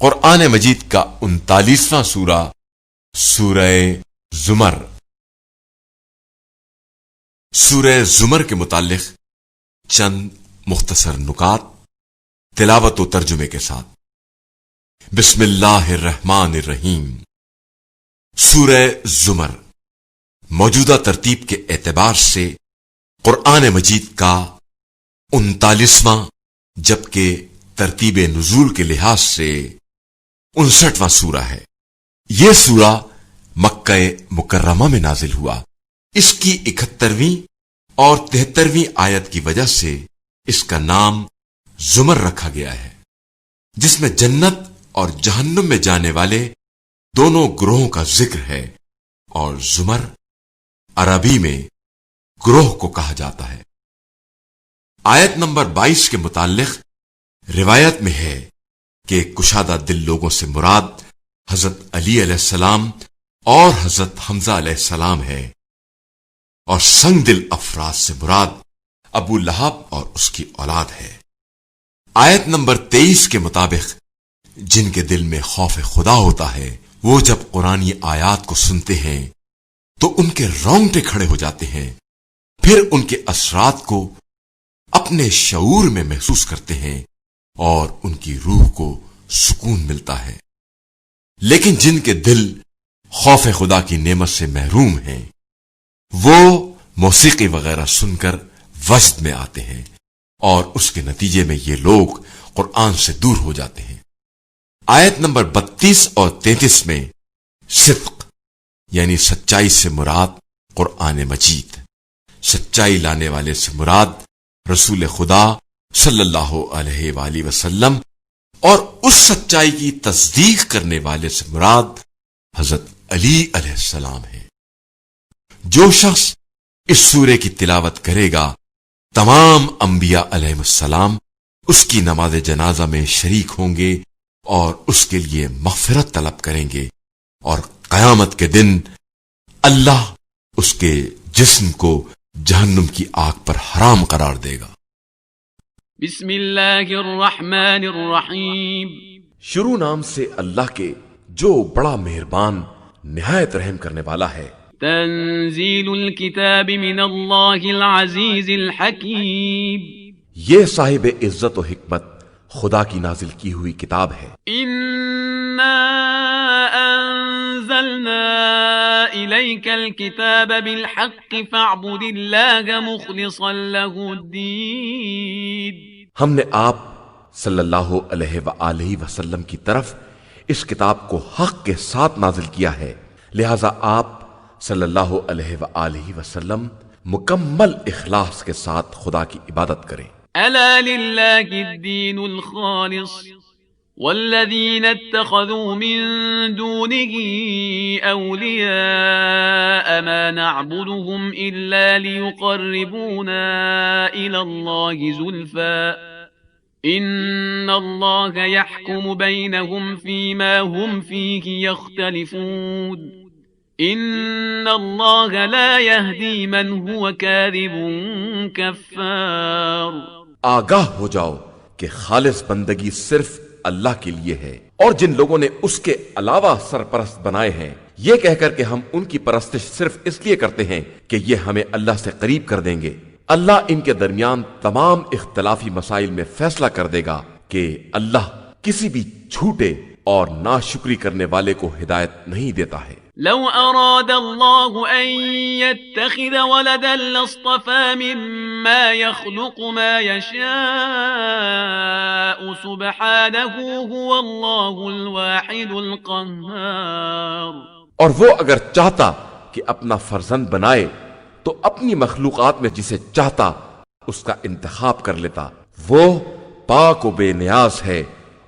قرآن مجید کا 39واں سورہ سورہ زمر۔ سورہ زمر کے متعلق چند مختصر نکات تلاوت و ترجمے کے ساتھ۔ بسم اللہ الرحمن الرحیم۔ سورہ زمر موجودہ ترتیب کے اعتبار سے قرآن مجید کا 39واں جبکہ ترتیب نزول کے لحاظ سے 59واں سورہ ہے۔ یہ سورہ مکہ مکرمہ میں نازل ہوا۔ اس کی 71ویں اور 73ویں آیت کی وجہ سے اس کا نام زمر رکھا گیا ہے، جس میں جنت اور جہنم میں جانے والے دونوں گروہوں کا ذکر ہے، اور زمر عربی میں گروہ کو کہا جاتا ہے۔ آیت نمبر 22 کے متعلق روایت میں ہے کہ کشادہ دل لوگوں سے مراد حضرت علی علیہ السلام اور حضرت حمزہ علیہ السلام ہے، اور سنگ دل افراد سے مراد ابو لہب اور اس کی اولاد ہے۔ آیت نمبر 23 کے مطابق جن کے دل میں خوف خدا ہوتا ہے، وہ جب قرآنی آیات کو سنتے ہیں تو ان کے رونگٹے کھڑے ہو جاتے ہیں، پھر ان کے اثرات کو اپنے شعور میں محسوس کرتے ہیں اور ان کی روح کو سکون ملتا ہے۔ لیکن جن کے دل خوف خدا کی نعمت سے محروم ہیں، وہ موسیقی وغیرہ سن کر وجد میں آتے ہیں، اور اس کے نتیجے میں یہ لوگ قرآن سے دور ہو جاتے ہیں۔ آیت نمبر 32 اور 33 میں صدق یعنی سچائی سے مراد قرآن مجید، سچائی لانے والے سے مراد رسول خدا صلی اللہ علیہ وآلہ وسلم، اور اس سچائی کی تصدیق کرنے والے سے مراد حضرت علی علیہ السلام ہے۔ جو شخص اس سورے کی تلاوت کرے گا، تمام انبیاء علیہ السلام اس کی نماز جنازہ میں شریک ہوں گے اور اس کے لیے مغفرت طلب کریں گے، اور قیامت کے دن اللہ اس کے جسم کو جہنم کی آگ پر حرام قرار دے گا۔ بسم اللہ الرحمن الرحیم۔ شروع نام سے اللہ کے جو بڑا مہربان نہایت رحم کرنے والا ہے۔ تنزیل الکتاب من اللہ العزیز الحکیم۔ یہ صاحب عزت و حکمت خدا کی نازل کی ہوئی کتاب ہے۔ انا انزلنا الیک الکتاب بالحق فاعبد اللہ مخلصا له الدین۔ ہم نے آپ صلی اللہ علیہ وآلہ وسلم کی طرف اس کتاب کو حق کے ساتھ نازل کیا ہے، لہذا آپ صلی اللہ علیہ وآلہ وسلم مکمل اخلاص کے ساتھ خدا کی عبادت کریں۔ الا للہ الدین الخالص والذین اتخذوا من دونه اولیاء ما نعبدهم الا لیقربونا الى اللہ زلفا ان اللہ یحکم بینہم فیما هم فیہ یختلفون ان اللہ لا یہدی من هو کاذب کفار۔ آگاہ ہو جاؤ کہ خالص بندگی صرف اللہ کے لیے ہے، اور جن لوگوں نے اس کے علاوہ سرپرست بنائے ہیں، یہ کہہ کر کہ ہم ان کی پرستش صرف اس لیے کرتے ہیں کہ یہ ہمیں اللہ سے قریب کر دیں گے، اللہ ان کے درمیان تمام اختلافی مسائل میں فیصلہ کر دے گا کہ اللہ کسی بھی جھوٹے اور ناشکری کرنے والے کو ہدایت نہیں دیتا ہے۔ لو اراد اللہ ان يتخذ ولدا لاصطفى مما يخلق ما يشاء سبحانه هو الله الواحد القهار۔ اور وہ اگر چاہتا کہ اپنا فرزند بنائے تو اپنی مخلوقات میں جسے چاہتا اس کا انتخاب کر لیتا۔ وہ پاک و بے نیاز ہے،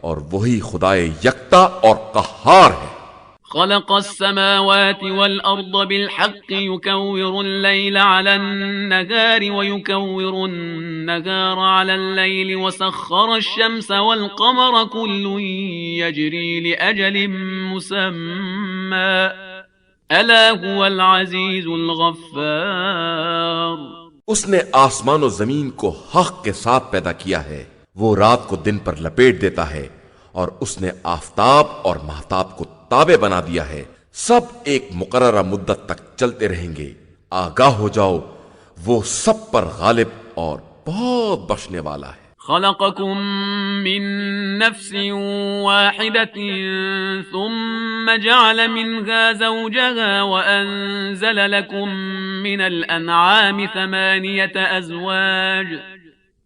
اور وہی خدائے یکتا اور قہار ہے۔ خلق السماوات والأرض بالحق يكور الليل على النهار ويكور النهار على الليل وسخر الشمس والقمر كل يجري لأجل مسمى ألا هو العزيز الغفار۔ اس نے آسمان و زمین کو حق کے ساتھ پیدا کیا ہے، وہ رات کو دن پر لپیٹ دیتا ہے اور اس نے آفتاب اور مہتاب کو تابع بنا دیا ہے، سب ایک مقررہ مدت تک چلتے رہیں گے۔ آگاہ ہو جاؤ، وہ سب پر غالب اور بہت بخشنے والا ہے۔ خلقكم من نفس واحدة ثم جعل منها زوجها وأنزل لكم من الأنعام 8 أزواج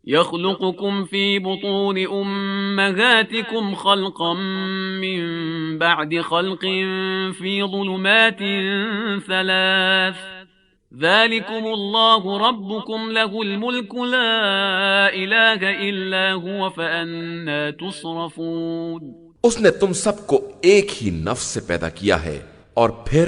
يخلقكم في بطون أمهاتكم خلقا من بعد خلق في ظلمات 3 ذلكم الله ربكم له الملك لا إله إلا هو فأنا تصرفون۔ اس نے تم سب کو ایک ہی نفس سے پیدا کیا ہے اور پھر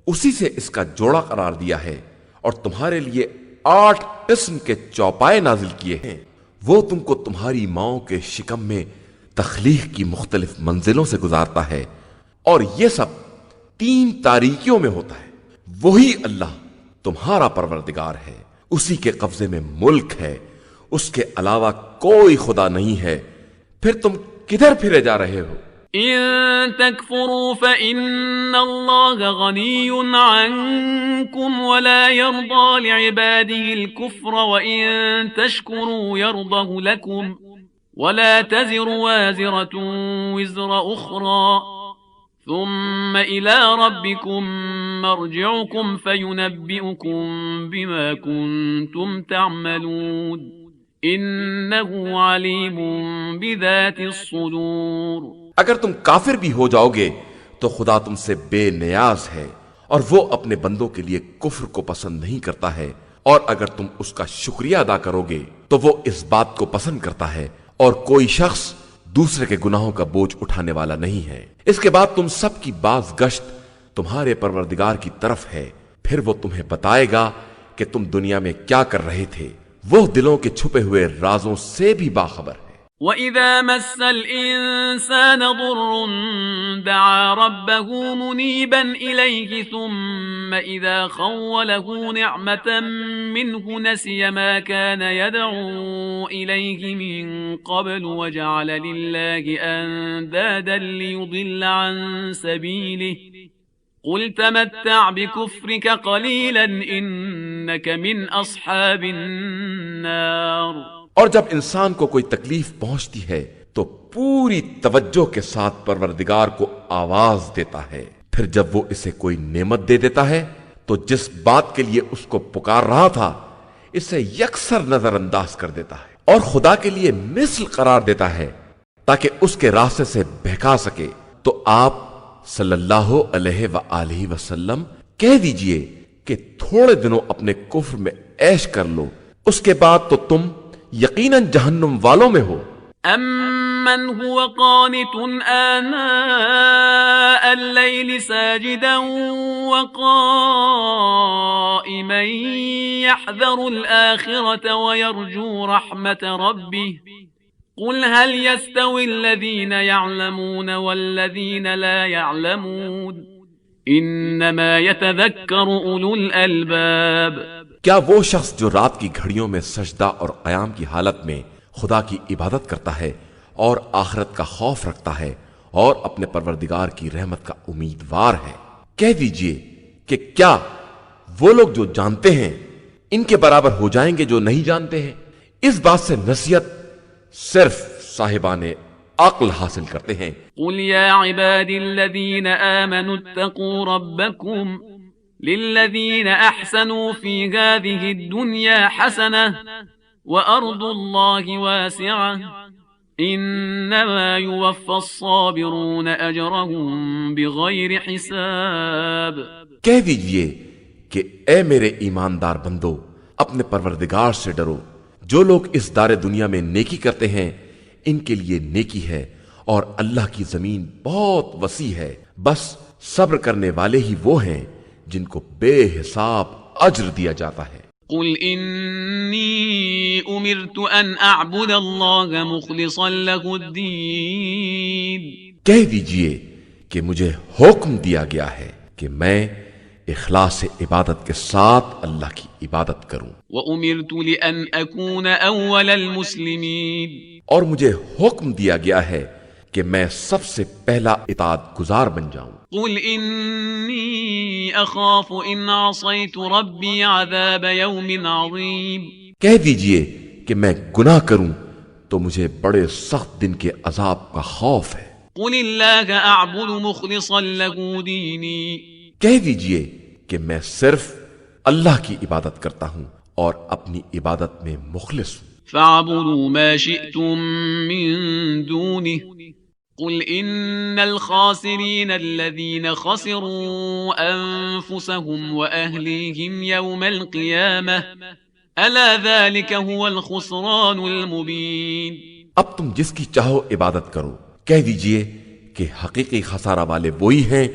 اسی سے اس کا جوڑا قرار دیا ہے، اور تمہارے لیے 8 قسم کے چوپائے نازل کیے ہیں۔ وہ تم کو تمہاری ماؤں کے شکم میں تخلیق کی مختلف منزلوں سے گزارتا ہے، اور یہ سب 3 تاریکیوں میں ہوتا ہے۔ وہی اللہ تمہارا پروردگار ہے، اسی کے قبضے میں ملک ہے، اس کے علاوہ کوئی خدا نہیں ہے، پھر تم کدھر پھرے جا رہے ہو؟ إن تكفروا فإن الله غني عنكم ولا يرضى لعباده الكفر وإن تشكروا يرضه لكم ولا تزر وازرة وزر أخرى ثم إلى ربكم مرجعكم فينبئكم بما كنتم تعملون إنه عليم بذات الصدور۔ اگر تم کافر بھی ہو جاؤ گے تو خدا تم سے بے نیاز ہے، اور وہ اپنے بندوں کے لیے کفر کو پسند نہیں کرتا ہے، اور اگر تم اس کا شکریہ ادا کرو گے تو وہ اس بات کو پسند کرتا ہے، اور کوئی شخص دوسرے کے گناہوں کا بوجھ اٹھانے والا نہیں ہے۔ اس کے بعد تم سب کی باز گشت تمہارے پروردگار کی طرف ہے، پھر وہ تمہیں بتائے گا کہ تم دنیا میں کیا کر رہے تھے، وہ دلوں کے چھپے ہوئے رازوں سے بھی باخبر ہے۔ وَإِذَا مَسَّ الْإِنسَانَ ضُرٌّ دَعَا رَبَّهُ مُنِيبًا إِلَيْهِ ثُمَّ إِذَا خَوَّلَهُ نِعْمَةً مِّنْهُ نَسِيَ مَا كَانَ يَدْعُو إِلَيْهِ مِن قَبْلُ وَجَعَلَ لِلَّهِ أَندَادًا لِّيُضِلَّ عَن سَبِيلِهِ قُلْ تَمَتَّعْ بِكُفْرِكَ قَلِيلًا إِنَّكَ مِنْ أَصْحَابِ النَّارِ۔ اور جب انسان کو کوئی تکلیف پہنچتی ہے تو پوری توجہ کے ساتھ پروردگار کو آواز دیتا ہے، پھر جب وہ اسے کوئی نعمت دے دیتا ہے تو جس بات کے لیے اس کو پکار رہا تھا اسے یکسر نظر انداز کر دیتا ہے، اور خدا کے لیے مثل قرار دیتا ہے تاکہ اس کے راستے سے بہکا سکے۔ تو آپ صلی اللہ علیہ وآلہ وسلم کہہ دیجئے کہ تھوڑے دنوں اپنے کفر میں عیش کر لو، اس کے بعد تو تم یقیناً جہنم والوں میں ہو۔ أَمَّنْ هُوَ قَانِتٌ آنَاءَ اللَّيْلِ سَاجِدًا وَقَائِمًا يَحْذَرُ الْآخِرَةَ وَيَرْجُو رَحْمَةَ رَبِّهِ قُلْ هَلْ يَسْتَوِي الَّذِينَ يَعْلَمُونَ وَالَّذِينَ لَا يَعْلَمُونَ إِنَّمَا يَتَذَكَّرُ أُولُو الْأَلْبَابِ۔ کیا وہ شخص جو رات کی گھڑیوں میں سجدہ اور قیام کی حالت میں خدا کی عبادت کرتا ہے اور آخرت کا خوف رکھتا ہے اور اپنے پروردگار کی رحمت کا امیدوار ہے، کہہ دیجئے کہ کیا وہ لوگ جو جانتے ہیں ان کے برابر ہو جائیں گے جو نہیں جانتے ہیں؟ اس بات سے نصیحت صرف صاحبان عقل حاصل کرتے ہیں۔ قل یا عبادی الذین آمنوا اتقوا ربکم للذین احسنوا فی هذه الدنیا حسنة وارض اللہ واسعة انما يوفى الصابرون اجرهم بغیر حساب۔ کہہ دیجئے کہ اے میرے ایماندار بندو، اپنے پروردگار سے ڈرو، جو لوگ اس دار دنیا میں نیکی کرتے ہیں ان کے لیے نیکی ہے، اور اللہ کی زمین بہت وسیع ہے، بس صبر کرنے والے ہی وہ ہیں جن کو بے حساب اجر دیا جاتا ہے۔ قل انی امرت ان اعبد اللہ مخلصا له الدین۔ کہہ دیجئے کہ مجھے حکم دیا گیا ہے کہ میں اخلاص عبادت کے ساتھ اللہ کی عبادت کروں، وَأُمِرْتُ لِأَنْ أَكُونَ أَوَّلَ الْمُسْلِمِينَ، اور مجھے حکم دیا گیا ہے کہ میں سب سے پہلا اطاعت گزار بن جاؤں۔ قل انی اخاف ان عصیت ربی عذاب یوم عظیم، کہہ دیجئے کہ میں گناہ کروں تو مجھے بڑے سخت دن کے عذاب کا خوف ہے۔ قل اللہ اعبد مخلصا له دینی، کہہ دیجئے کہ میں صرف اللہ کی عبادت کرتا ہوں اور اپنی عبادت میں مخلص ہوں۔ فاعبدوا ما شئتم من دونه قل ان الخاسرین الذین خسروا انفسهم واهلیهم یوم القیامة الا ذلك هو الخسران المبین۔ اب تم جس کی چاہو عبادت کرو، کہہ دیجئے کہ حقیقی خسارہ والے وہی ہیں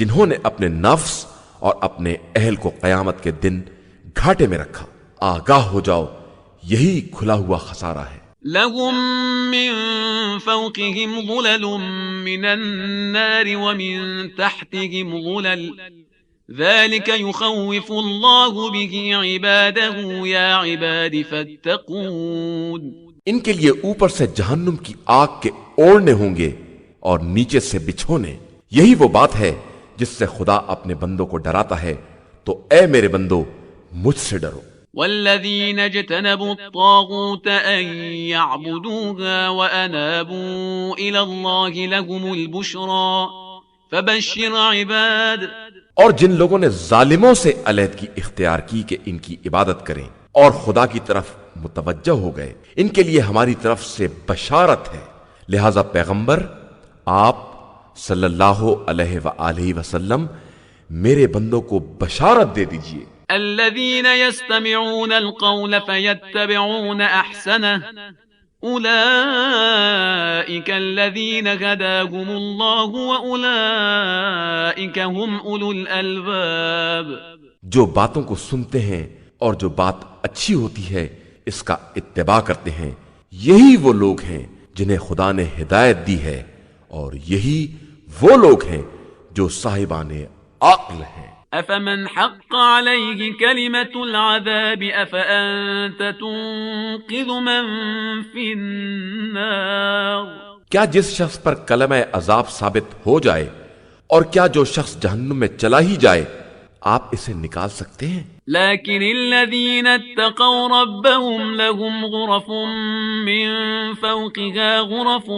جنہوں نے اپنے نفس اور اپنے اہل کو قیامت کے دن گھاٹے میں رکھا۔ آگاہ ہو جاؤ، یہی کھلا ہوا خسارہ ہے۔ لهم من فوقهم ظلل من النار ومن تحتهم ظلل ذلك يخوف الله به عباده يا عباد فاتقون۔ ان کے لیے اوپر سے جہنم کی آگ کے اوڑھنے ہوں گے اور نیچے سے بچھونے، یہی وہ بات ہے جس سے خدا اپنے بندوں کو ڈراتا ہے، تو اے میرے بندو مجھ سے ڈرو۔ والذین اجتنبوا الطاغوت ان يعبدوها وانابوا الى الله لهم البشرى فبشر عباد۔ اور جن لوگوں نے ظالموں سے علیحدگی اختیار کی کہ ان کی عبادت کریں اور خدا کی طرف متوجہ ہو گئے، ان کے لیے ہماری طرف سے بشارت ہے۔ لہذا پیغمبر آپ صلی اللہ علیہ وآلہ وسلم میرے بندوں کو بشارت دے دیجئے۔ الذين يستمعون القول فيتبعون احسنه اولئك الذين هداهم الله واولئك هم اولو الالباب۔ جو باتوں کو سنتے ہیں اور جو بات اچھی ہوتی ہے اس کا اتباع کرتے ہیں، یہی وہ لوگ ہیں جنہیں خدا نے ہدایت دی ہے، اور یہی وہ لوگ ہیں جو صاحبان عقل ہیں۔ افمن حق عليه كلمة العذاب افانت تنقذ من في النار۔ کیا جس شخص پر کلمہ عذاب ثابت ہو جائے اور کیا جو شخص جہنم میں چلا ہی جائے آپ اسے نکال سکتے ہیں؟ لكن الذين اتقوا ربهم لهم غرف من فوقها غرف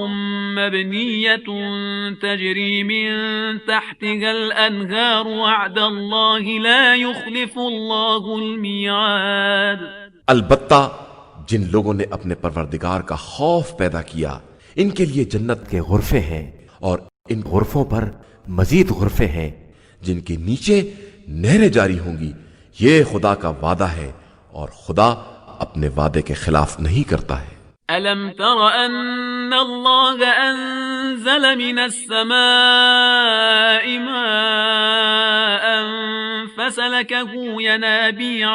مبنية تجري من تحتها الأنهار وعد الله لا يخلف الله الميعاد۔ البتہ جن لوگوں نے اپنے پروردگار کا خوف پیدا کیا ان کے لیے جنت کے غرفے ہیں، اور ان غرفوں پر مزید غرفے ہیں جن کے نیچے نہریں جاری ہوں گی۔ یہ خدا کا وعدہ ہے اور خدا اپنے وعدے کے خلاف نہیں کرتا ہے۔ ألم تر أن الله أنزل من السماء ماء فسلكه ينابيع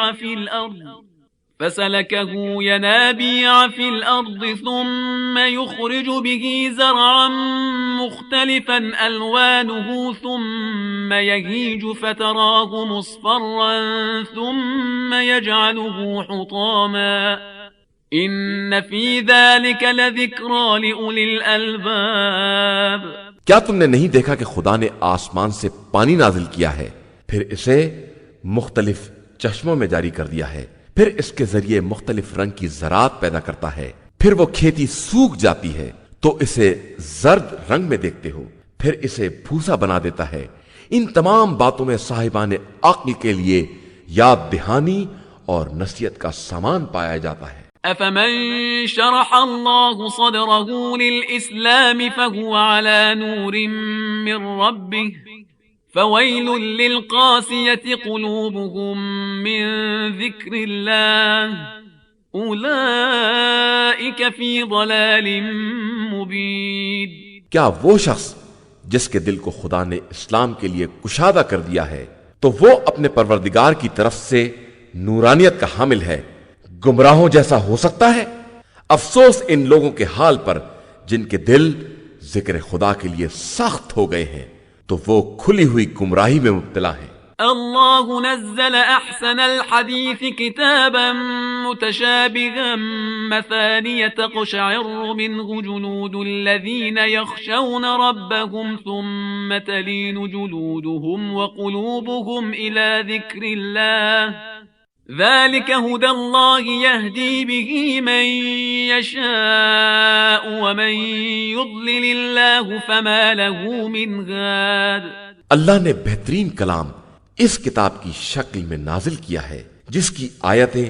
في الأرض ثم يخرج به زرعا مختلفا ألوانه ثم يهيج فتراه مصفرا ثم يجعله حطاما إن في ذلك لذكرى لأولي الألباب۔ کیا تم نے نہیں دیکھا کہ خدا نے آسمان سے پانی نازل کیا ہے، پھر اسے مختلف چشموں میں جاری کر دیا ہے، پھر اس کے ذریعے مختلف رنگ کی زراعت پیدا کرتا ہے، پھر وہ کھیتی سوکھ جاتی ہے تو اسے زرد رنگ میں دیکھتے ہو، پھر اسے بھوسا بنا دیتا ہے۔ ان تمام باتوں میں صاحبان عقل کے لیے یاد دہانی اور نصیحت کا سامان پایا جاتا ہے۔ أفمن شرح الله صدره للإسلام فهو على نور من ربه فويل للقاسية قلوبهم من ذكر الله أولئك في ضلال مبين۔ کیا وہ شخص جس کے دل کو خدا نے اسلام کے لیے کشادہ کر دیا ہے تو وہ اپنے پروردگار کی طرف سے نورانیت کا حامل ہے، گمراہوں جیسا ہو سکتا ہے؟ افسوس ان لوگوں کے حال پر جن کے دل ذکر خدا کے لیے سخت ہو گئے ہیں، تو وہ کھلی ہوئی گمراہی میں مبتلا ہیں۔ الله نزل أحسن الحديث كتابا متشابها مثانية تقشعر منه جلود الذين يخشون ربهم ثم تلين جلودهم وقلوبهم إلى ذكر الله ذلك هدى الله يهدي به من يشاء ومن يضلل الله فما له من هاد. اللہ نے بہترین کلام اس کتاب کی شکل میں نازل کیا ہے جس کی آیتیں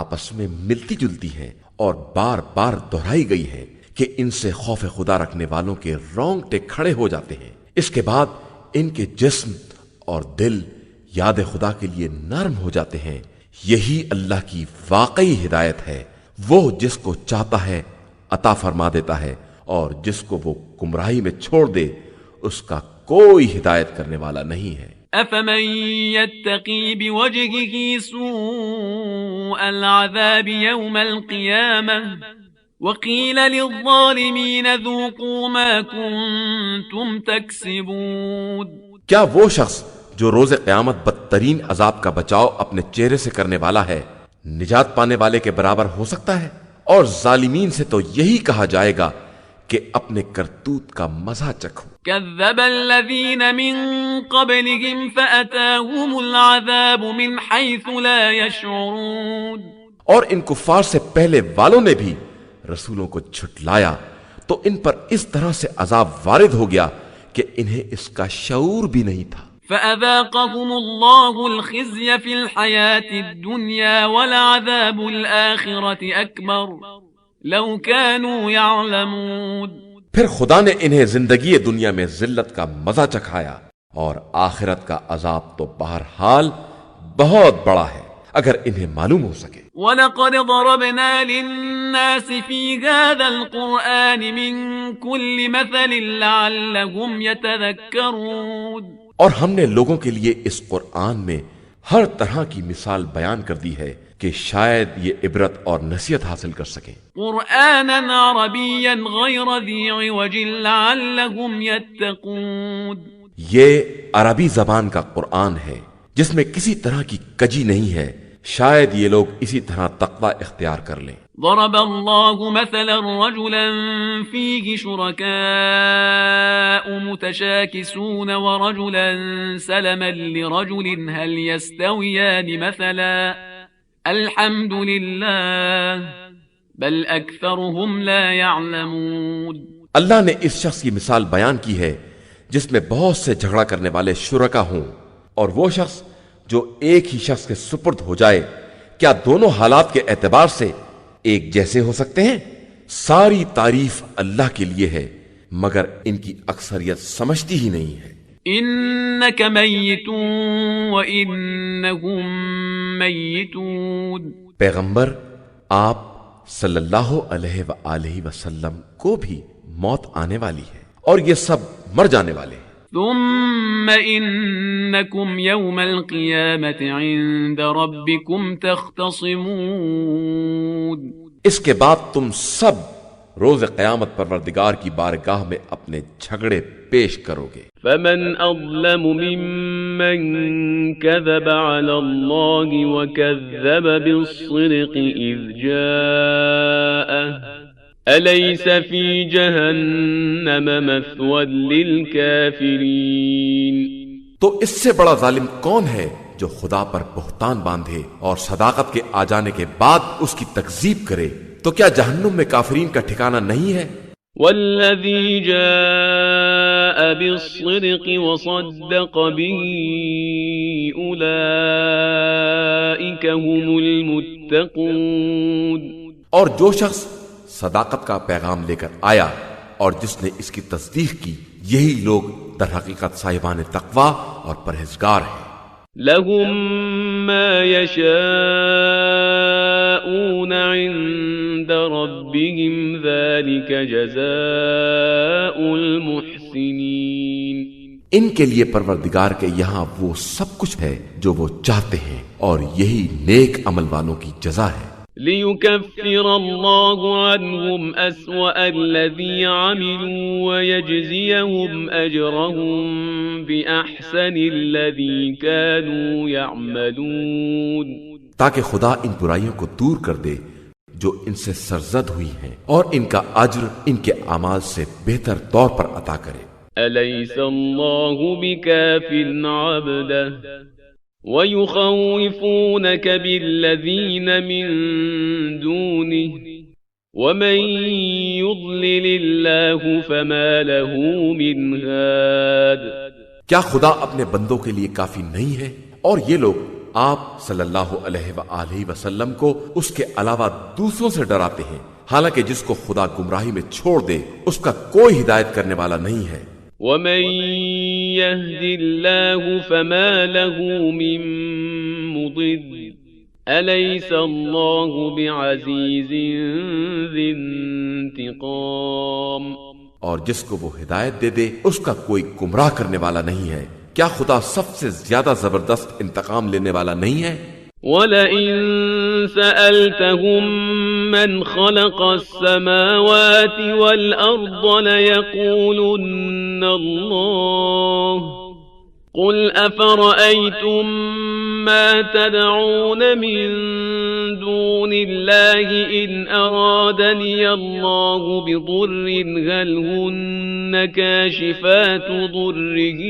آپس میں ملتی جلتی ہیں اور بار بار دہرائی گئی ہیں کہ ان سے خوف خدا رکھنے والوں کے رونگٹے کھڑے ہو جاتے ہیں. اس کے بعد ان کے جسم اور دل یاد خدا کے لیے نرم ہو جاتے ہیں. یہی اللہ کی واقعی ہدایت ہے. وہ جس کو چاہتا ہے عطا فرما دیتا ہے اور جس کو وہ گمراہی میں چھوڑ دے اس کا کوئی ہدایت کرنے والا نہیں ہے. أفمن يتقي بوجهه سوء العذاب يوم القيامة وقيل للظالمين ذوقوا ما كنتم تكسبون. کیا وہ شخص جو روز قیامت بدترین عذاب کا بچاؤ اپنے چہرے سے کرنے والا ہے نجات پانے والے کے برابر ہو سکتا ہے؟ اور ظالمین سے تو یہی کہا جائے گا کہ اپنے کرتوت کا مزہ چکھو. كذب الذين من قبلهم فأتاهم العذاب من حيث لا يشعرون. اور ان کفار سے پہلے والوں نے بھی رسولوں کو جھٹلایا تو ان پر اس طرح سے عذاب وارد ہو گیا کہ انہیں اس کا شعور بھی نہیں تھا. فأذاقهم الله الخزي في الحياة الدنيا ولعذاب الآخرة أكبر لو كانوا يعلمون. پھر خدا نے انہیں زندگی دنیا میں ذلت کا مزہ چکھایا اور آخرت کا عذاب تو بہرحال بہت بڑا ہے اگر انہیں معلوم ہو سکے. وَلَقَدْ ضَرَبْنَا لِلنَّاسِ فِي هَذَا الْقُرْآنِ مِنْ كُلِّ مَثَلٍ لَعَلَّهُمْ يَتَذَكَّرُونَ. اور ہم نے لوگوں کے لیے اس قرآن میں ہر طرح کی مثال بیان کر دی ہے کہ شاید یہ عبرت اور نصیحت حاصل کر سکیں. قرآناً عربیاً غیر ذی عوج لعلہم یتقون. یہ عربی زبان کا قرآن ہے جس میں کسی طرح کی کجی نہیں ہے، شاید یہ لوگ اسی طرح تقوی اختیار کر لیں. ضرب اللہ مثلا رجلا فیہ شرکاء متشاکسون ورجلا سلما لرجل هل يستویان مثلا الحمد للہ بل اکثرهم لا يعلمون. اللہ نے اس شخص کی مثال بیان کی ہے جس میں بہت سے جھگڑا کرنے والے شرکا ہوں اور وہ شخص جو ایک ہی شخص کے سپرد ہو جائے، کیا دونوں حالات کے اعتبار سے ایک جیسے ہو سکتے ہیں؟ ساری تعریف اللہ کے لیے ہے مگر ان کی اکثریت سمجھتی ہی نہیں ہے. انک میت وانہم میتون. پیغمبر آپ صلی اللہ علیہ وآلہ وسلم کو بھی موت آنے والی ہے اور یہ سب مر جانے والے ہیں. ثم انکم یوم القیامت عند ربکم تختصمون. اس کے بعد تم سب روز قیامت پروردگار کی بارگاہ میں اپنے جھگڑے پیش کرو گے. فمن اظلم ممن كذب على الله وكذب بالصدق اذ جاءه أليس في جهنم مثوى للكافرين. تو اس سے بڑا ظالم کون ہے جو خدا پر بہتان باندھے اور صداقت کے آ جانے کے بعد اس کی تکذیب کرے؟ تو کیا جہنم میں کافرین کا ٹھکانہ نہیں ہے؟ والذی جاء بالصدق وصدق به اولئک هم المتقون. اور جو شخص صداقت کا پیغام لے کر آیا اور جس نے اس کی تصدیق کی یہی لوگ در حقیقت صاحبان تقوی اور پرہیزگار ہیں. لهم ما يشاءون عند ربهم ذلك جزاء المحسنين. ان کے لیے پروردگار کے یہاں وہ سب کچھ ہے جو وہ چاہتے ہیں اور یہی نیک عمل والوں کی جزا ہے. ليكفر الله عنهم أسوأ الذي عملوا ويجزيهم أجرهم بأحسن الذي كانوا يعملون، تاکہ خدا ان برائیوں کو دور کر دے جو ان سے سرزد ہوئی ہیں اور ان کا اجر ان کے اعمال سے بہتر طور پر عطا کرے۔ أليس الله بكاف عبده ويخوفونك بالذين من دونه ومن يضلل الله فما له من هاد۔ کیا خدا اپنے بندوں کے لیے کافی نہیں ہے؟ اور یہ لوگ آپ صلی اللہ علیہ وآلہ وسلم کو اس کے علاوہ دوسروں سے ڈراتے ہیں، حالانکہ جس کو خدا گمراہی میں چھوڑ دے اس کا کوئی ہدایت کرنے والا نہیں ہے۔ ومن يهد الله فما له من مضل أليس الله بعزيز ذي انتقام۔ اور جس کو وہ ہدایت دے دے اس کا کوئی گمراہ کرنے والا نہیں ہے۔ کیا خدا سب سے زیادہ زبردست انتقام لینے والا نہیں ہے؟ وَلَئِن سَأَلْتَهُم مَّنْ خَلَقَ السَّمَاوَاتِ وَالْأَرْضَ لَيَقُولُنَّ اللَّهُ قُلْ أَفَرَأَيْتُم مَّا تَدْعُونَ مِن دُونِ اللَّهِ إِنْ أَرَادَنِيَ اللَّهُ بِضُرٍّ هَلْ هُنَّ كَاشِفَاتُ ضُرِّهِ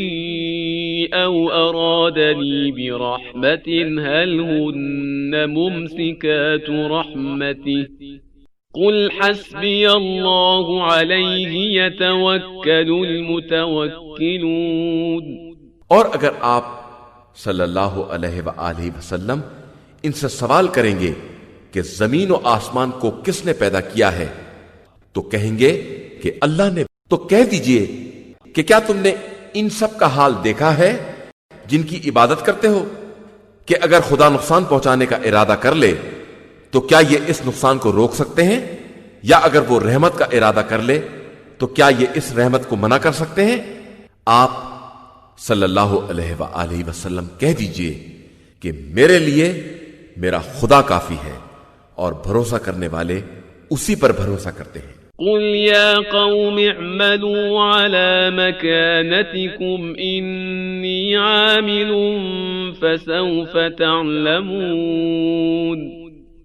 أَوْ أَرَادَنِي بِرَحْمَةٍ هَلْ هُنَّ مُمْسِكَاتُ رَحْمَتِهِ قُلْ حَسْبِيَ اللَّهُ عَلَيْهِ يَتَوَكَّلُ الْمُتَوَكِّلُونَ۔ اور اگر آپ صلی اللہ علیہ وآلہ وسلم ان سے سوال کریں گے کہ زمین و آسمان کو کس نے پیدا کیا ہے تو کہیں گے کہ اللہ نے۔ تو کہہ دیجئے کہ کیا تم نے ان سب کا حال دیکھا ہے جن کی عبادت کرتے ہو کہ اگر خدا نقصان پہنچانے کا ارادہ کر لے تو کیا یہ اس نقصان کو روک سکتے ہیں، یا اگر وہ رحمت کا ارادہ کر لے تو کیا یہ اس رحمت کو منع کر سکتے ہیں؟ آپ صلی اللہ علیہ وآلہ وسلم کہہ دیجئے کہ میرے لیے میرا خدا کافی ہے اور بھروسہ کرنے والے اسی پر بھروسہ کرتے ہیں۔ قل يا قوم اعملوا على مكانتكم إني عامل فسوف تعلمون۔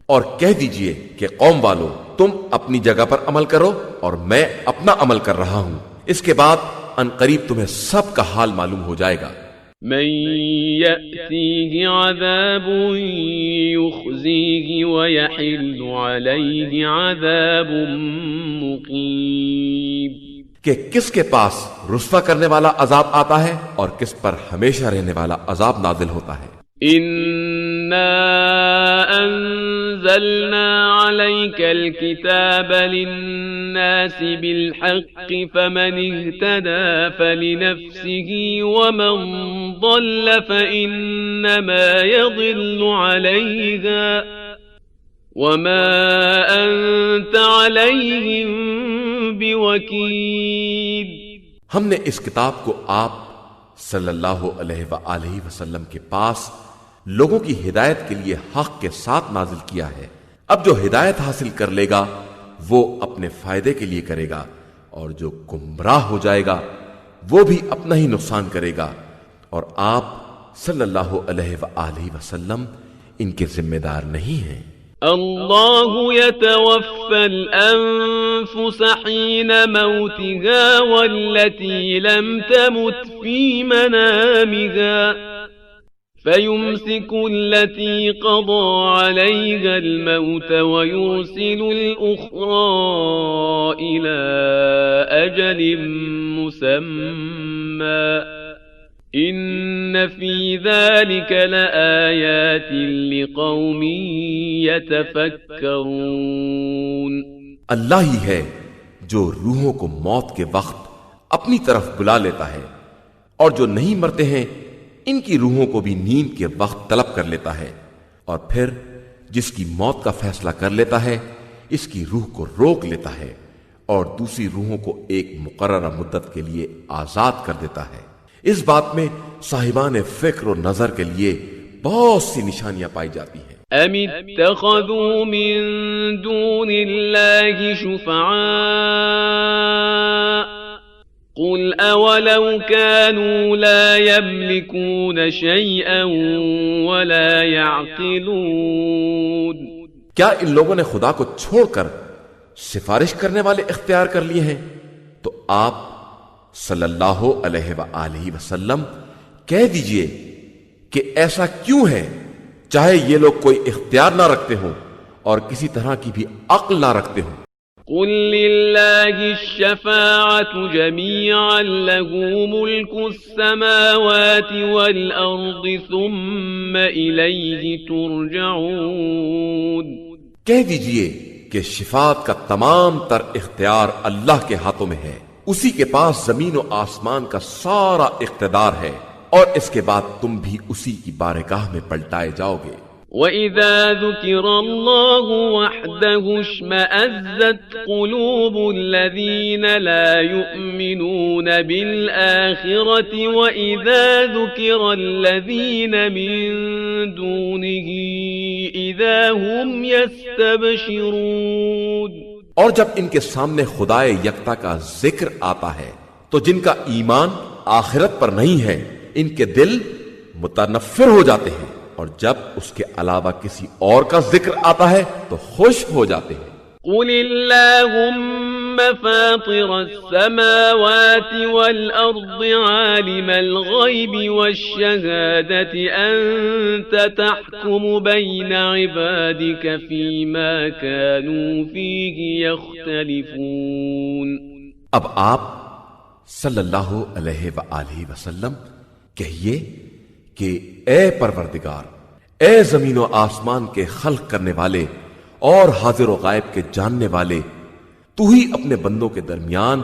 اور کہہ دیجئے کہ قوم والو تم اپنی جگہ پر عمل کرو اور میں اپنا عمل کر رہا ہوں، اس کے بعد ان قریب تمہیں سب کا حال معلوم ہو جائے گا۔ من يأتيه عذاب يخزيه ويحل عليه عذاب مقيم۔ کہ کس کے پاس رسوا کرنے والا عذاب آتا ہے اور کس پر ہمیشہ رہنے والا عذاب نازل ہوتا ہے۔ إنا أنزلنا عليك الكتاب للناس بالحق فمن اهتدى فلنفسه ومن ضل فإنما يضل عليها وما أنت عليهم بوكيل۔ ہم نے اس کتاب کو آپ صلی اللہ علیہ وآلہ وسلم کے پاس لوگوں کی ہدایت کے لیے حق کے ساتھ نازل کیا ہے۔ اب جو ہدایت حاصل کر لے گا وہ اپنے فائدے کے لیے کرے گا، اور جو گمراہ ہو جائے گا وہ بھی اپنا ہی نقصان کرے گا، اور آپ صلی اللہ علیہ وآلہ وسلم ان کے ذمہ دار نہیں ہیں۔ اللہ يتوفى الأنفس حين موتها والتي لم تمت في منامها فيمسك التي قضى عليها الموت ويرسل الأخرى إلى أجل مسمى إن في ذلك لآيات لقوم يتفكرون۔ اللہ ہی ہے جو روحوں کو موت کے وقت اپنی طرف بلا لیتا ہے، اور جو نہیں مرتے ہیں ان کی روحوں کو بھی نیند کے وقت طلب کر لیتا ہے، اور پھر جس کی موت کا فیصلہ کر لیتا ہے اس کی روح کو روک لیتا ہے اور دوسری روحوں کو ایک مقررہ مدت کے لیے آزاد کر دیتا ہے۔ اس بات میں صاحبان فکر و نظر کے لیے بہت سی نشانیاں پائی جاتی ہیں۔ ام اتخذوا من دون الله شفعاء قل اولو كانوا لا يملكون شيئا ولا يعقلون. کیا ان لوگوں نے خدا کو چھوڑ کر سفارش کرنے والے اختیار کر لیے ہیں؟ تو آپ صلی اللہ علیہ وآلہ وسلم کہہ دیجئے کہ ایسا کیوں ہے، چاہے یہ لوگ کوئی اختیار نہ رکھتے ہوں اور کسی طرح کی بھی عقل نہ رکھتے ہوں. قل للہ الشفاعة جميعا له ملك السماوات والأرض ثم إليه ترجعون. کہہ دیجئے کہ شفاعت کا تمام تر اختیار اللہ کے ہاتھوں میں ہے، اسی کے پاس زمین و آسمان کا سارا اقتدار ہے، اور اس کے بعد تم بھی اسی کی بارگاہ میں پلٹائے جاؤ گے. وَإِذَا ذُكِرَ اللَّهُ وَحْدَهُ اشْمَأَزَّتْ قُلُوبُ الَّذِينَ لَا يُؤْمِنُونَ بِالْآخِرَةِ وَإِذَا ذُكِرَ الَّذِينَ مِن دُونِهِ إِذَا هُمْ يَسْتَبْشِرُونَ. اور جب ان کے سامنے خدائے یکتا کا ذکر آتا ہے تو جن کا ایمان آخرت پر نہیں ہے ان کے دل متنفر ہو جاتے ہیں، اور جب اس کے علاوہ کسی اور کا ذکر آتا ہے تو خوش ہو جاتے ہیں. قل اللهم فاطر السماوات والأرض عالم الغيب والشهادة أنت تحكم بين عبادك فيما كانوا فيه يختلفون. اب آپ صلی اللہ علیہ وآلہ وسلم کہیے کہ اے پروردگار، اے زمین و آسمان کے خلق کرنے والے اور حاضر و غائب کے جاننے والے، تو ہی اپنے بندوں کے درمیان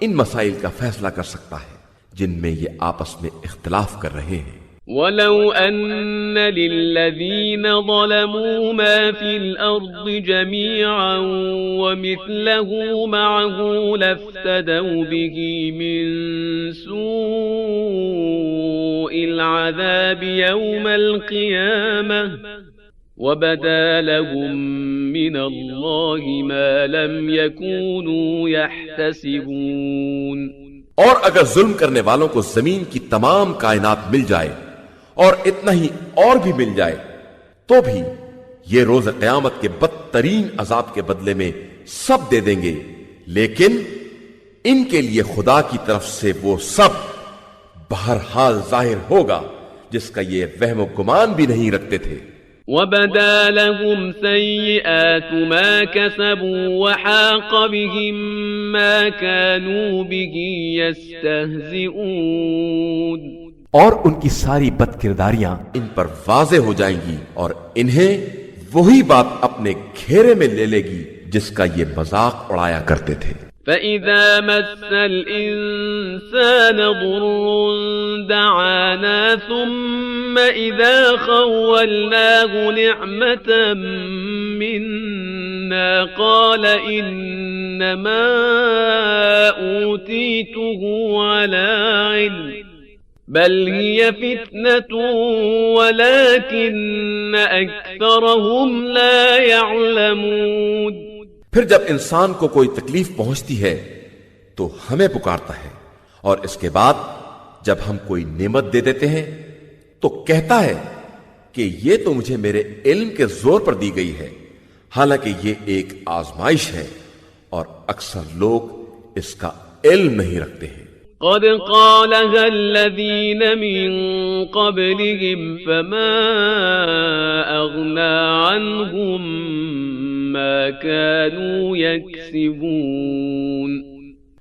ان مسائل کا فیصلہ کر سکتا ہے جن میں یہ آپس میں اختلاف کر رہے ہیں. وَلَوْ أَنَّ لِلَّذِينَ ظَلَمُوا مَا فِي الْأَرْضِ جَمِيعًا وَمِثْلَهُ مَعَهُ لَافْتَدَوْا بِهِ مِنْ سُوءِ الْعَذَابِ يَوْمَ الْقِيَامَةِ وَبَدَا لَهُم مِّنَ اللَّهِ مَا لَمْ يَكُونُوا يَحْتَسِبُونَ. اور اگر ظلم کرنے والوں کو زمین کی تمام کائنات مل جائے اور اتنا ہی اور بھی مل جائے تو بھی یہ روز قیامت کے بدترین عذاب کے بدلے میں سب دے دیں گے، لیکن ان کے لیے خدا کی طرف سے وہ سب بہرحال ظاہر ہوگا جس کا یہ وہم و گمان بھی نہیں رکھتے تھے. وَبَدَا لَهُمْ سَيِّئَاتُ مَا كَسَبُوا وَحَاقَ بِهِم مَّا كَانُوا بِهِ يَسْتَهْزِئُونَ. اور ان کی ساری بد کرداریاں ان پر واضح ہو جائیں گی اور انہیں وہی بات اپنے گھیرے میں لے لے گی جس کا یہ مذاق اڑایا کرتے تھے. فَإِذَا مَسَّ الْإِنسَانَ ضُرٌّ دَعَانَا ثُمَّ إِذَا خَوَّلْنَاهُ نِعْمَةً مِنَّا قَالَ إِنَّمَا أُوتِيتُهُ عَلَى عِلْمٍ بَلْ هِيَ فِتْنَةٌ وَلَكِنَّ أَكْثَرَهُمْ لَا يَعْلَمُونَ. پھر جب انسان کو کوئی تکلیف پہنچتی ہے تو ہمیں پکارتا ہے، اور اس کے بعد جب ہم کوئی نعمت دے دیتے ہیں تو کہتا ہے کہ یہ تو مجھے میرے علم کے زور پر دی گئی ہے، حالانکہ یہ ایک آزمائش ہے اور اکثر لوگ اس کا علم نہیں رکھتے ہیں. قد قالها الذين من قبلهم فما أغنى عنهم ما كانوا يكسبون.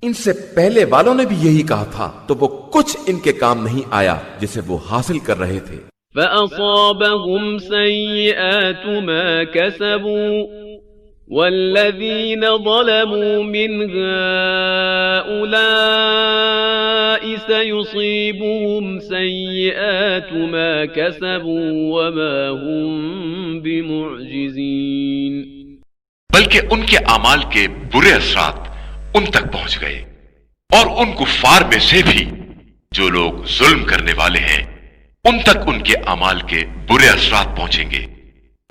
ان سے پہلے والوں نے بھی یہی کہا تھا تو وہ کچھ ان کے کام نہیں آیا جسے وہ حاصل کر رہے تھے. فأصابهم سيئات ما كسبوا والذين ظلموا من هؤلاء سيصيبهم سيئات ما كسبوا وما هم بمعجزين. بلکہ ان کے اعمال کے برے اثرات ان تک پہنچ گئے، اور ان کفار میں سے بھی جو لوگ ظلم کرنے والے ہیں ان تک ان کے اعمال کے برے اثرات پہنچیں گے،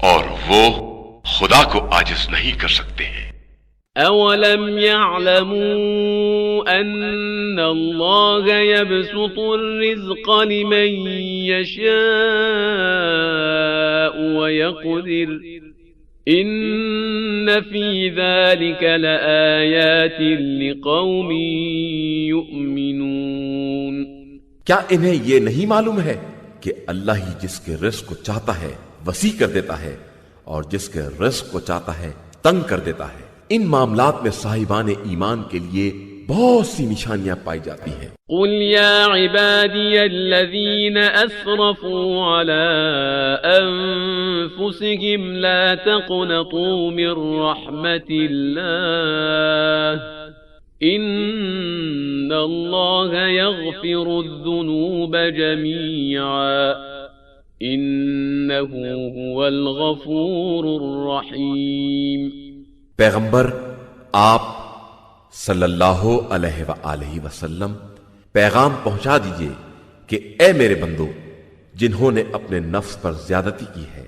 اور وہ خدا کو عاجز نہیں کر سکتے ہیں۔ أولم يعلموا أن الله يبسط الرزق لمن يشاء ويقدر إن في ذلك لآيات لقوم يؤمنون۔ کیا انہیں یہ نہیں معلوم ہے کہ اللہ ہی جس کے رزق کو چاہتا ہے وسیع کر دیتا ہے اور جس کے رزق کو چاہتا ہے تنگ کر دیتا ہے؟ ان معاملات میں صاحبان ایمان کے لیے بہت سی نشانیاں پائی جاتی ہیں۔ قل يا عبادي الذين أسرفوا على أنفسهم لا تقنطوا من رحمة الله إن الله يغفر الذنوب جميعا إنه هو الغفور الرحيم۔ پیغمبر آپ صلی اللہ علیہ وآلہ وسلم پیغام پہنچا دیجئے کہ اے میرے بندو جنہوں نے اپنے نفس پر زیادتی کی ہے،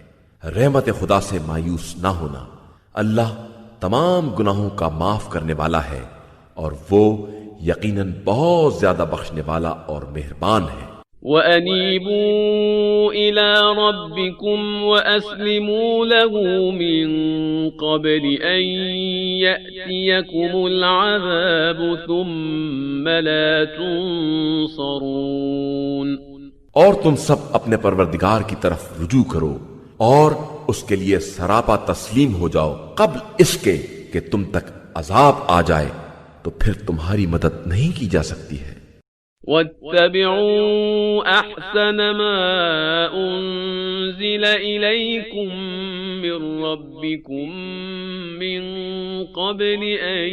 رحمت خدا سے مایوس نہ ہونا، اللہ تمام گناہوں کا معاف کرنے والا ہے اور وہ یقیناً بہت زیادہ بخشنے والا اور مہربان ہے۔ وَأَنِيبُوا إِلَى رَبِّكُمْ وَأَسْلِمُوا لَهُ مِن قَبْلِ أَن يَأْتِيَكُمُ الْعَذَابُ ثُمَّ لَا تُنصَرُونَ۔ اور تم سب اپنے پروردگار کی طرف رجوع کرو اور اس کے لیے سراپا تسلیم ہو جاؤ قبل اس کے کہ تم تک عذاب آ جائے تو پھر تمہاری مدد نہیں کی جا سکتی ہے۔ وَاتَّبِعُوا أَحْسَنَ مَا أُنزِلَ إِلَيْكُم مِّن رَّبِّكُم مِّن قَبْلِ أَن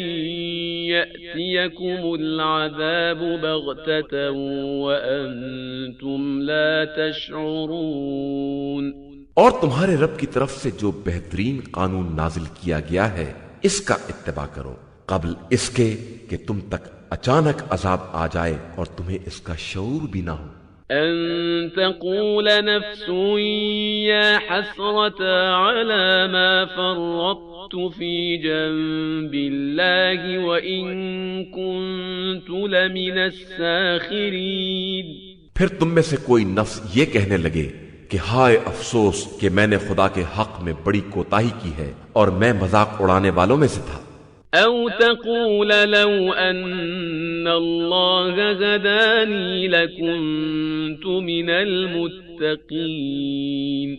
يَأْتِيَكُمُ الْعَذَابُ بَغْتَةً وَأَنتُمْ لَا تَشْعُرُونَ۔ اور تمہارے رب کی طرف سے جو بہترین قانون نازل کیا گیا ہے اس کا اتباع کرو قبل اس کے کہ تم تک اچانک عذاب آ جائے اور تمہیں اس کا شعور بھی نہ ہو۔ أن تقول نفس يا حسرة على ما فرطت في جنب الله وإن كنت لمن الساخرين۔ پھر تم میں سے کوئی نفس یہ کہنے لگے کہ ہائے افسوس کہ میں نے خدا کے حق میں بڑی کوتاہی کی ہے اور میں مذاق اڑانے والوں میں سے تھا۔ أو تقول لو أن الله هداني لكنت من المتقين۔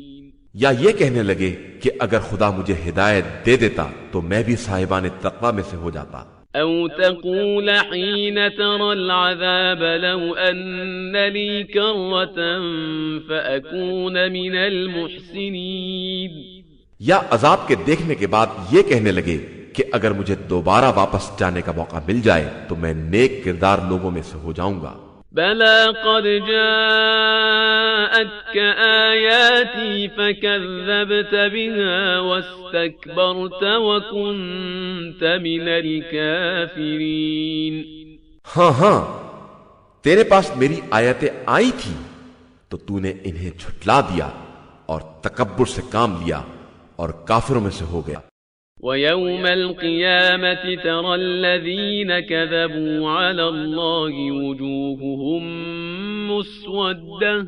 یا یہ کہنے لگے کہ اگر خدا مجھے ہدایت دے دیتا تو میں بھی صاحبان تقوی میں سے ہو جاتا۔ أو تقول حين ترى العذاب لو أن لي كرة فأكون من المحسنين۔ یا عذاب کے دیکھنے کے بعد یہ کہنے لگے کہ اگر مجھے دوبارہ واپس جانے کا موقع مل جائے تو میں نیک کردار لوگوں میں سے ہو جاؤں گا۔ بلى قد جاءتك آياتي فكذبت بها واستكبرت وكنت من الكافرين۔ ہاں تیرے پاس میری آیتیں آئی تھی تو تو نے انہیں جھٹلا دیا اور تکبر سے کام لیا اور کافروں میں سے ہو گیا۔ وَيَوْمَ الْقِيَامَةِ تَرَى الَّذِينَ كَذَبُوا عَلَى اللَّهِ وُجُوهُهُمْ مُسْوَدَّةٌ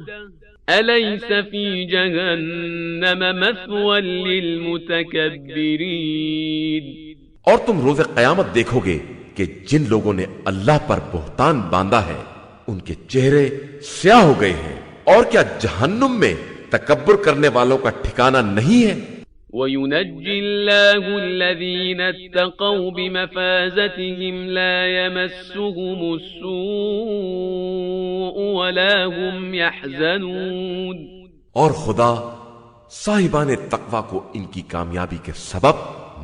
أَلَيْسَ فِي جَهَنَّمَ مَثْوًى لِلْمُتَكَبِّرِينَ۔ اور تم روز قیامت دیکھو گے کہ جن لوگوں نے اللہ پر بہتان باندھا ہے ان کے چہرے سیاہ ہو گئے ہیں، اور کیا جہنم میں تکبر کرنے والوں کا ٹھکانہ نہیں ہے؟ وَيُنَجِّي اللَّهُ الَّذِينَ اتَّقَوْا بِمَفَازَتِهِمْ لَا يَمَسُّهُمُ السُّوءُ وَلَا هُمْ يَحْزَنُونَ۔ اور خدا صاحبان تقوی کو ان کی کامیابی کے سبب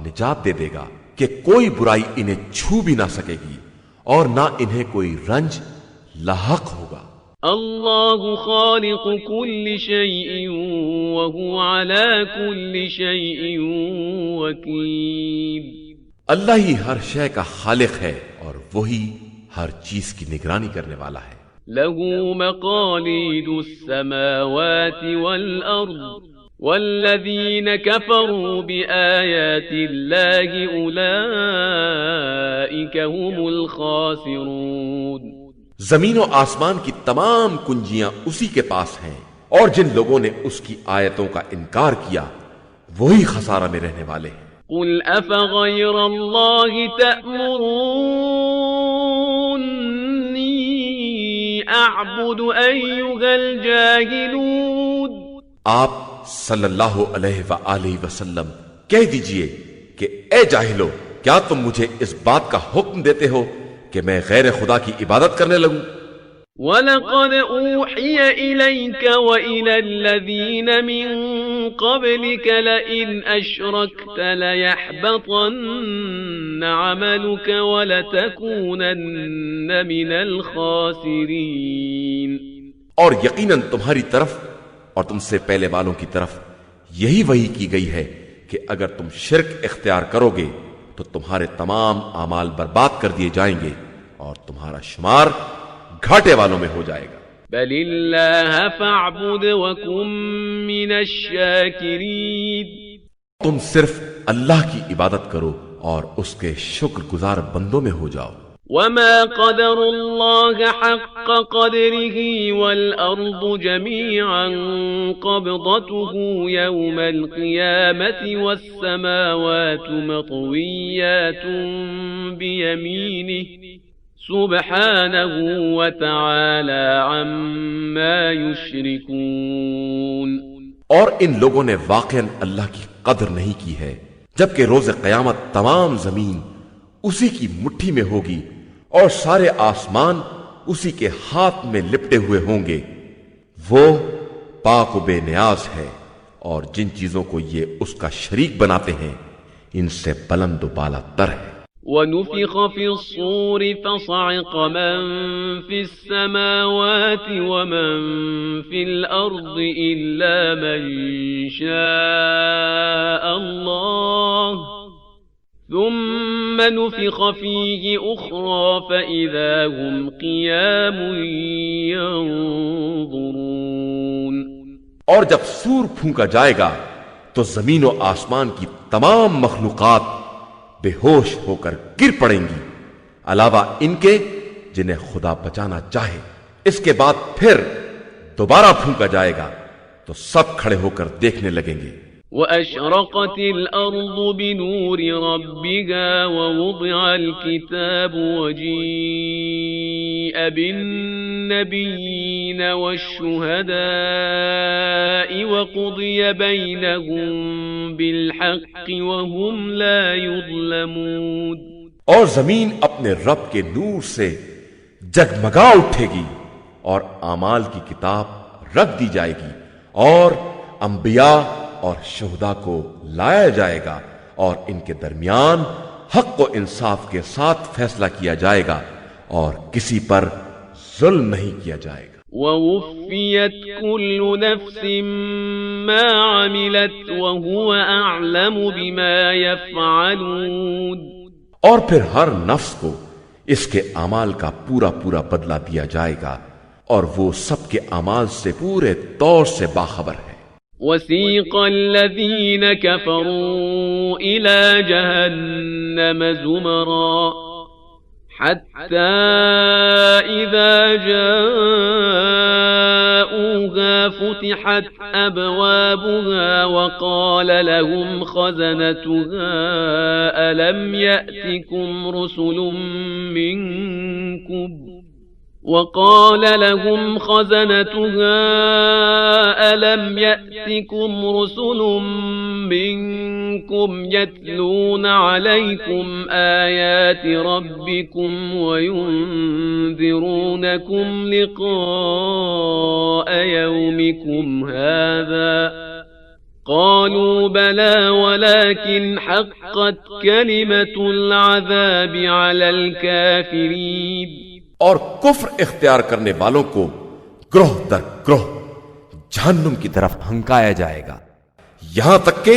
نجات دے دے گا کہ کوئی برائی انہیں چھو بھی نہ سکے گی اور نہ انہیں کوئی رنج لاحق ہوگا۔ اللہ خالق كل شيء وهو على كل شيء وكيل۔ اللہ ہی ہر شے کا خالق ہے اور وہی ہر چیز کی نگرانی کرنے والا ہے۔ له مقاليد السماوات والأرض والذين كفروا بآيات الله أولئك هم الخاسرون. زمین و آسمان کی تمام کنجیاں اسی کے پاس ہیں، اور جن لوگوں نے اس کی آیتوں کا انکار کیا وہی خسارہ میں رہنے والے ہیں. قل أفغير الله تأمروني أعبد أيها الجاهلون. آپ صلی اللہ علیہ وآلہ وسلم کہہ دیجئے کہ اے جاہلو، کیا تم مجھے اس بات کا حکم دیتے ہو کہ میں غیر خدا کی عبادت کرنے لگوں؟ وَلَقَدْ أُوحِيَ إِلَيْكَ وَإِلَى الَّذِينَ مِن قَبْلِكَ لَئِنْ أَشْرَكْتَ لَيَحْبَطَنَّ عَمَلُكَ وَلَتَكُونَنَّ مِنَ الْخَاسِرِينَ. اور یقیناً تمہاری طرف اور تم سے پہلے والوں کی طرف یہی وحی کی گئی ہے کہ اگر تم شرک اختیار کرو گے تو تمہارے تمام اعمال برباد کر دیے جائیں گے اور تمہارا شمار گھاٹے والوں میں ہو جائے گا. بل اللہ فاعبد وکن من الشاکرین. تم صرف اللہ کی عبادت کرو اور اس کے شکر گزار بندوں میں ہو جاؤ. وما قدر اللہ حق قدره والارض جميعا قبضته يوم القيامة والسماوات مطويات بيمينه سبحانه وتعالى عما يشركون. اور ان لوگوں نے واقعاً اللہ کی قدر نہیں کی ہے، جبکہ روز قیامت تمام زمین اسی کی مٹھی میں ہوگی اور سارے آسمان اسی کے ہاتھ میں لپٹے ہوئے ہوں گے. وہ پاک و بے نیاز ہے، اور جن چیزوں کو یہ اس کا شریک بناتے ہیں ان سے بلند و بالا تر ہے. وَنُفِخَ فِي الصُّورِ فَصَعِقَ مَن فِي السَّمَاوَاتِ وَمَن فِي الْأَرْضِ إِلَّا مَن شَاءَ اللَّهُ ثُمَّ نُفِخَ فِيهِ أُخْرَى فَإِذَا هُمْ قِيَامٌ يَنظُرُونَ. اور جب سور پھونکا جائے گا تو زمین و آسمان کی تمام مخلوقات بے ہوش ہو کر گر پڑیں گی، علاوہ ان کے جنہیں خدا بچانا چاہے. اس کے بعد پھر دوبارہ پھونکا جائے گا تو سب کھڑے ہو کر دیکھنے لگیں گے. وَأَشْرَقَتِ الْأَرْضُ بِنُورِ رَبِّهَا وَوُضِعَ الْكِتَابُ وَجِيءَ بِالنَّبِيِّينَ وَالشُّهَدَاءِ وَقُضِيَ بَيْنَهُم بِالْحَقِّ وَهُمْ لَا يُظْلَمُونَ. اور زمین اپنے رب کے نور سے جگمگا اٹھے گی اور اعمال کی کتاب رکھ دی جائے گی اور انبیاء اور شہداء کو لایا جائے گا اور ان کے درمیان حق و انصاف کے ساتھ فیصلہ کیا جائے گا اور کسی پر ظلم نہیں کیا جائے گا. وَوُفِّيَتْ كُلُّ نَفْسٍ مَّا عَمِلَتْ وَهُوَ أَعْلَمُ بِمَا يَفْعَلُونَ. اور پھر ہر نفس کو اس کے اعمال کا پورا پورا بدلہ دیا جائے گا اور وہ سب کے اعمال سے پورے طور سے باخبر ہے. وَسِيقَ الَّذِينَ كَفَرُوا إِلَى جَهَنَّمَ زُمَرًا حَتَّى إِذَا جَاءُوهَا فُتِحَتْ أَبْوَابُهَا وَقَالَ لَهُمْ خَزَنَتُهَا أَلَمْ يَأْتِكُمْ رُسُلٌ مِّنكُمْ يَتْلُونَ عَلَيْكُمْ آيَاتِ رَبِّكُمْ وَيُنذِرُونَكُمْ لِقَاءَ يَوْمِكُمْ هَذَا قَالُوا بَلَى وَلَكِنْ حَقَّتْ كَلِمَةُ الْعَذَابِ عَلَى الْكَافِرِينَ. اور کفر اختیار کرنے والوں کو گروہ در گروہ جہنم کی طرف ہنکایا جائے گا، یہاں تک کہ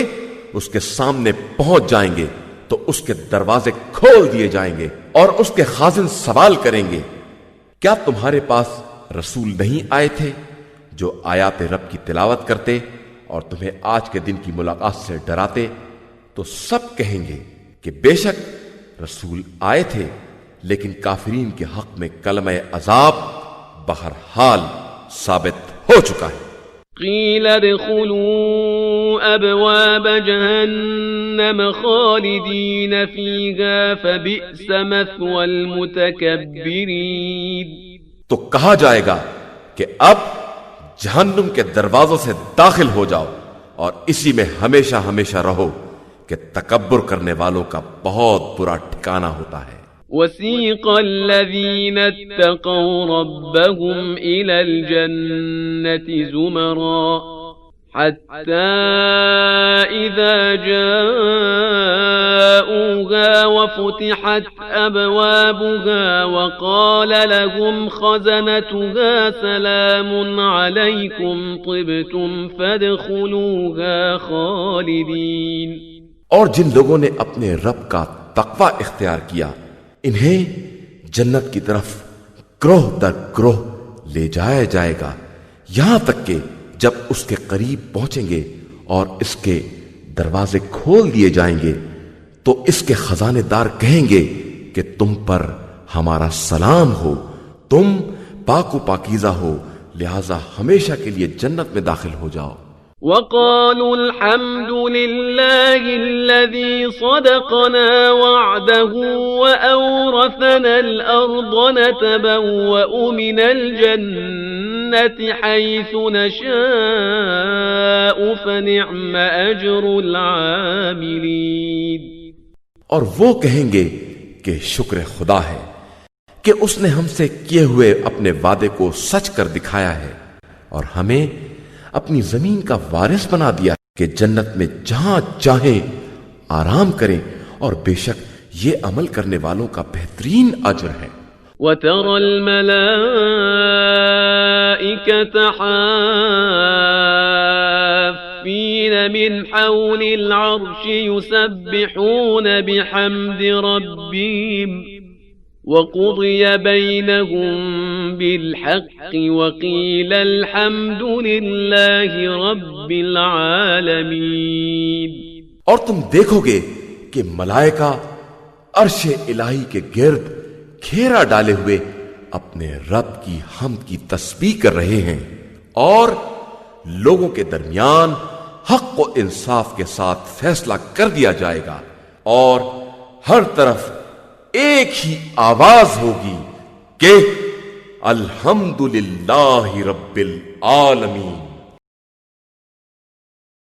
اس کے سامنے پہنچ جائیں گے تو اس کے دروازے کھول دیے جائیں گے اور اس کے خازن سوال کریں گے، کیا تمہارے پاس رسول نہیں آئے تھے جو آیات رب کی تلاوت کرتے اور تمہیں آج کے دن کی ملاقات سے ڈراتے تو سب کہیں گے کہ بے شک رسول آئے تھے، لیکن کافرین کے حق میں کلمہ عذاب بہرحال ثابت ہو چکا ہے۔ قیل ادخلوا ابواب جہنم خالدین فیہا فبئس مثوى المتکبرین، تو کہا جائے گا کہ اب جہنم کے دروازوں سے داخل ہو جاؤ اور اسی میں ہمیشہ ہمیشہ رہو کہ تکبر کرنے والوں کا بہت برا ٹھکانہ ہوتا ہے۔ وسیق الذین اتقوا ربهم الى الجنة زمرا حتى اذا جاءوها وفتحت ابوابها وقال لهم خزنتها سلام عليكم طبتم فادخلوها خالدین، اور جن لوگوں نے اپنے رب کا تقوی اختیار کیا انہیں جنت کی طرف گروہ در گروہ لے جایا جائے گا، یہاں تک کہ جب اس کے قریب پہنچیں گے اور اس کے دروازے کھول دیے جائیں گے تو اس کے خزانے دار کہیں گے کہ تم پر ہمارا سلام ہو، تم پاک و پاکیزہ ہو، لہذا ہمیشہ کے لیے جنت میں داخل ہو جاؤ۔ وقالوا الحمد لله الذي صدقنا وعده وأورثنا الأرض نتبوأ من الجنة حيث نشاء فنعم أجر العاملين، اور وہ کہیں گے کہ شکر خدا ہے کہ اس نے ہم سے کیے ہوئے اپنے وعدے کو سچ کر دکھایا ہے اور ہمیں اپنی زمین کا وارث بنا دیا کہ جنت میں جہاں چاہیں آرام کریں، اور بے شک یہ عمل کرنے والوں کا بہترین اجر ہے۔ وَتَرَى الْمَلَائِكَةَ حَافِّينَ مِنْ حَوْلِ الْعَرْشِ يُسَبِّحُونَ بِحَمْدِ رَبِّهِمْ وَقُضِيَ بَيْنَهُمْ بِالْحَقِّ وَقِيلَ الْحَمْدُ لِلَّهِ رَبِّ الْعَالَمِينَ، اور تم دیکھو گے کہ ملائکہ عرش الہی کے گرد گھیرا ڈالے ہوئے اپنے رب کی حمد کی تسبیح کر رہے ہیں، اور لوگوں کے درمیان حق و انصاف کے ساتھ فیصلہ کر دیا جائے گا، اور ہر طرف ایک ہی آواز ہوگی کہ الحمدللہ رب العالمین۔